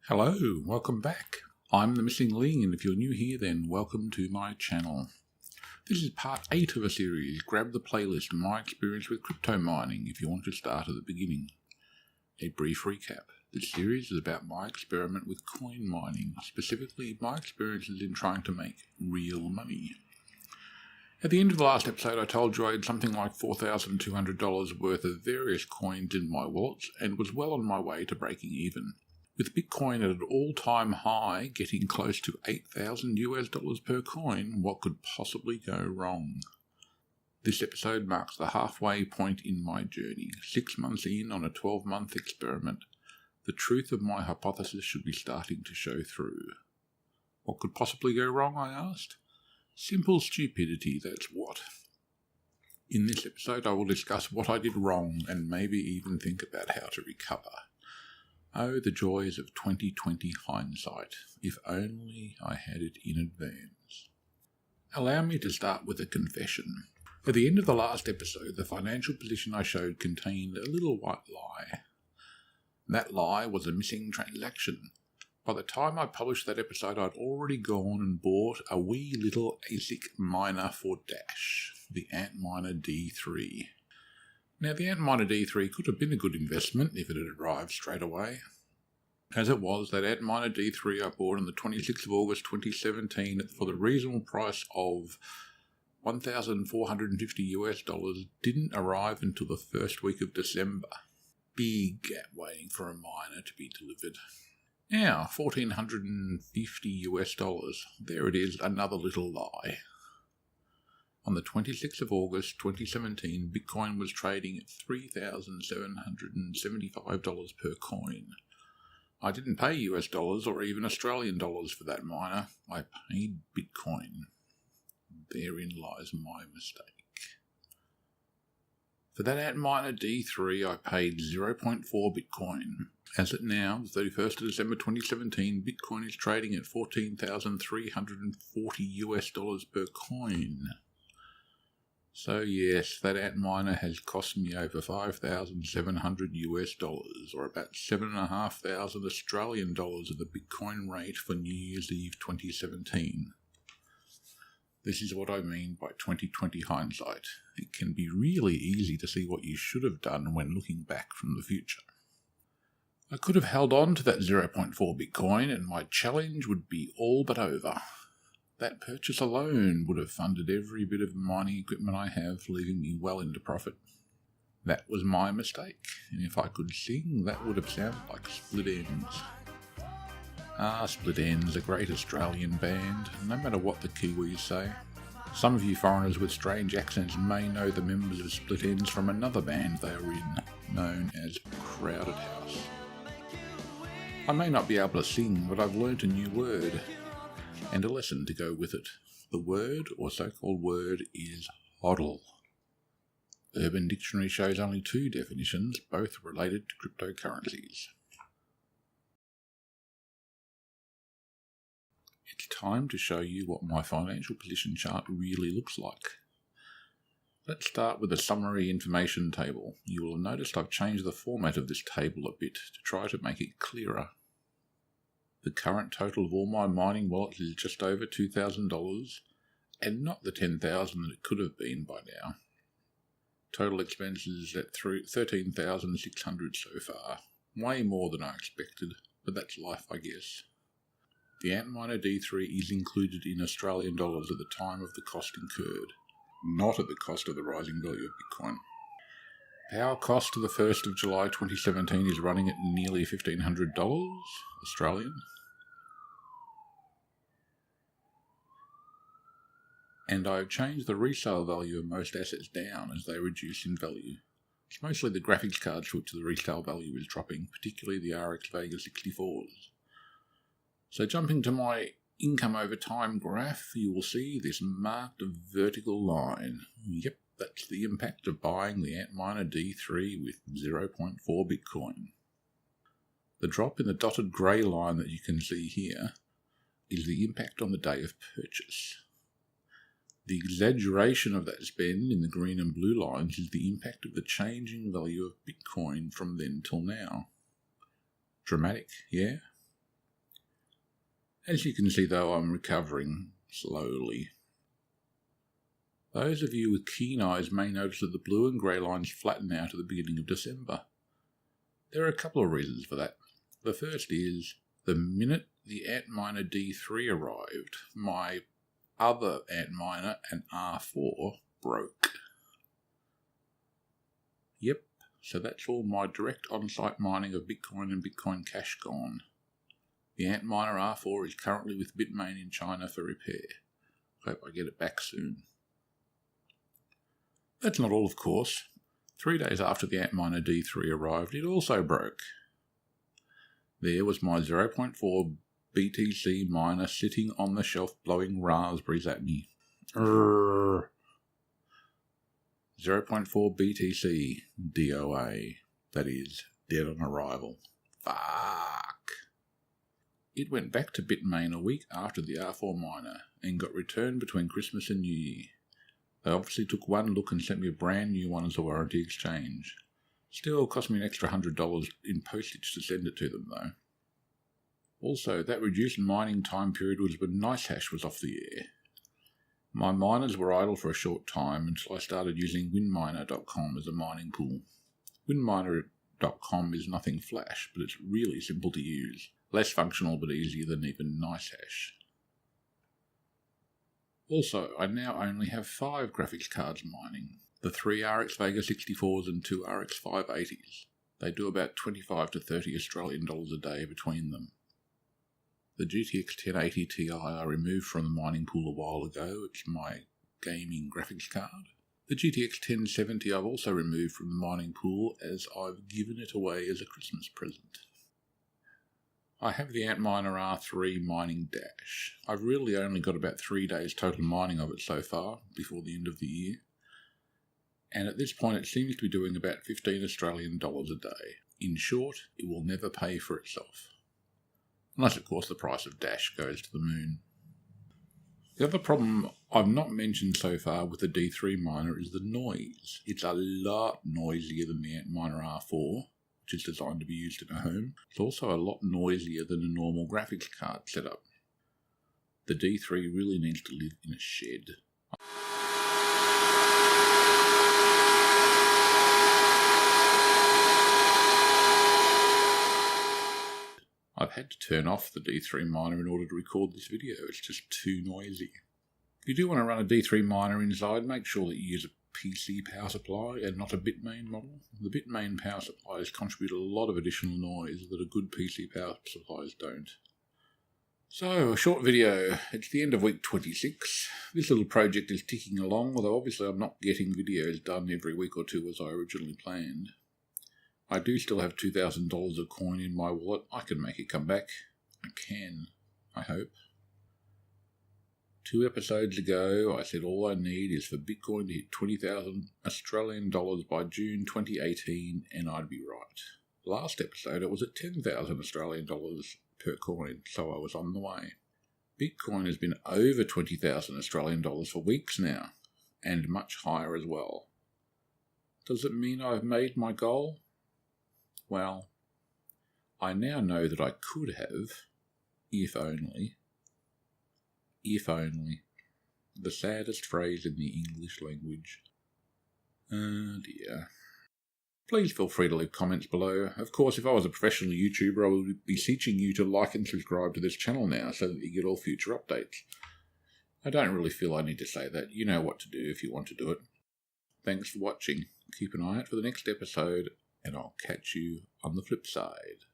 Hello, welcome back. I'm the Missing Link, and if you're new here, then welcome to my channel. This is part 8 of a series. Grab the playlist, My Experience with Crypto Mining, if you want to start at the beginning. A brief recap. This series is about my experiment with coin mining, specifically my experiences in trying to make real money. At the end of the last episode, I told you I had something like $4,200 worth of various coins in my wallets and was well on my way to breaking even. With Bitcoin at an all-time high, getting close to $8,000 per coin, what could possibly go wrong? This episode marks the halfway point in my journey. 6 months in on a 12-month experiment, the truth of my hypothesis should be starting to show through. What could possibly go wrong, I asked? Simple stupidity, that's what. In this episode, I will discuss what I did wrong and maybe even think about how to recover. Oh, the joys of 2020 hindsight. If only I had it in advance. Allow me to start with a confession. At the end of the last episode, the financial position I showed contained a little white lie. That lie was a missing transaction. By the time I published that episode, I'd already gone and bought a wee little ASIC miner for Dash, the Antminer D3. Now, the Antminer D3 could have been a good investment if it had arrived straight away. As it was, that Antminer D3 I bought on the 26th of August 2017 for the reasonable price of $1,450 didn't arrive until the first week of December. Big gap waiting for a miner to be delivered. Now, $1,450. There it is, another little lie. On the 26th of August 2017, Bitcoin was trading at $3,775 per coin. I didn't pay US dollars or even Australian dollars for that miner. I paid Bitcoin. Therein lies my mistake. For that Antminer D3, I paid 0.4 Bitcoin. As at now, the 31st of December 2017, Bitcoin is trading at $14,340 US dollars per coin. So yes, that Antminer has cost me over $5,700 US dollars, or about $7,500 Australian dollars at the Bitcoin rate for New Year's Eve 2017. This is what I mean by 2020 hindsight. It can be really easy to see what you should have done when looking back from the future. I could have held on to that 0.4 Bitcoin and my challenge would be all but over. That purchase alone would have funded every bit of mining equipment I have, leaving me well into profit. That was my mistake, and if I could sing, that would have sounded like Split Enz. Split Enz, a great Australian band, no matter what the Kiwis say. Some of you foreigners with strange accents may know the members of Split Enz from another band they were in, known as Crowded House. I may not be able to sing, but I've learnt a new word, and a lesson to go with it. The word, or so-called word, is HODL. Urban Dictionary shows only 2 definitions, both related to cryptocurrencies. It's time to show you what my financial position chart really looks like. Let's start with a summary information table. You will have noticed I've changed the format of this table a bit to try to make it clearer. The current total of all my mining wallets is just over $2,000, and not the $10,000 that it could have been by now. Total expenses at $13,600 so far. Way more than I expected, but that's life, I guess. The Antminer D3 is included in Australian dollars at the time of the cost incurred, not at the cost of the rising value of Bitcoin. Power cost to the 1st of July 2017 is running at nearly $1,500 Australian. And I've changed the resale value of most assets down as they reduce in value. It's mostly the graphics cards for which the resale value is dropping, particularly the RX Vega 64s. So jumping to my income over time graph, you will see this marked vertical line. Yep, that's the impact of buying the Antminer D3 with 0.4 Bitcoin. The drop in the dotted grey line that you can see here is the impact on the day of purchase. The exaggeration of that spend in the green and blue lines is the impact of the changing value of Bitcoin from then till now. Dramatic, yeah? As you can see though, I'm recovering slowly. Those of you with keen eyes may notice that the blue and grey lines flatten out at the beginning of December. There are a couple of reasons for that. The first is, the minute the Antminer D3 arrived, my other Antminer, an R4, broke. Yep, so that's all my direct on-site mining of Bitcoin and Bitcoin Cash gone. The Antminer R4 is currently with Bitmain in China for repair. Hope I get it back soon. That's not all, of course. 3 days after the Antminer D3 arrived, it also broke. There was my 0.4 BTC miner sitting on the shelf blowing raspberries at me. 0.4 BTC DOA. That is, dead on arrival. Fuck. It went back to Bitmain a week after the R4 miner and got returned between Christmas and New Year. They obviously took one look and sent me a brand new one as a warranty exchange. Still cost me an extra $100 in postage to send it to them though. Also, that reduced mining time period was when NiceHash was off the air. My miners were idle for a short time until I started using windminer.com as a mining pool. Windminer.com is nothing flash, but it's really simple to use. Less functional but easier than even NiceHash. Also, I now only have 5 graphics cards mining. The 3 RX Vega 64s and 2 RX 580s. They do about 25 to 30 Australian dollars a day between them. The GTX 1080 Ti I removed from the mining pool a while ago. It's my gaming graphics card. The GTX 1070 I've also removed from the mining pool as I've given it away as a Christmas present. I have the Antminer R3 mining dash. I've really only got about 3 days total mining of it so far, before the end of the year. And at this point it seems to be doing about 15 Australian dollars a day. In short, it will never pay for itself. Unless, of course, the price of Dash goes to the moon. The other problem I've not mentioned so far with the D3 miner is the noise. It's a lot noisier than the Antminer R4, which is designed to be used in a home. It's also a lot noisier than a normal graphics card setup. The D3 really needs to live in a shed. I've had to turn off the D3 miner in order to record this video. It's just too noisy. If you do want to run a D3 miner inside, make sure that you use a PC power supply and not a Bitmain model. The Bitmain power supplies contribute a lot of additional noise that a good PC power supplies don't. So, a short video. It's the end of week 26. This little project is ticking along, although obviously I'm not getting videos done every week or two as I originally planned. I do still have $2,000 of coin in my wallet. I can make it come back. I can, I hope. 2 episodes ago, I said all I need is for Bitcoin to hit 20,000 Australian dollars by June 2018, and I'd be right. Last episode, it was at 10,000 Australian dollars per coin, so I was on the way. Bitcoin has been over 20,000 Australian dollars for weeks now, and much higher as well. Does it mean I've made my goal? Well, I now know that I could have, if only. If only. The saddest phrase in the English language. Oh dear. Please feel free to leave comments below. Of course, if I was a professional YouTuber, I would be beseeching you to like and subscribe to this channel now so that you get all future updates. I don't really feel I need to say that. You know what to do if you want to do it. Thanks for watching. Keep an eye out for the next episode, and I'll catch you on the flip side.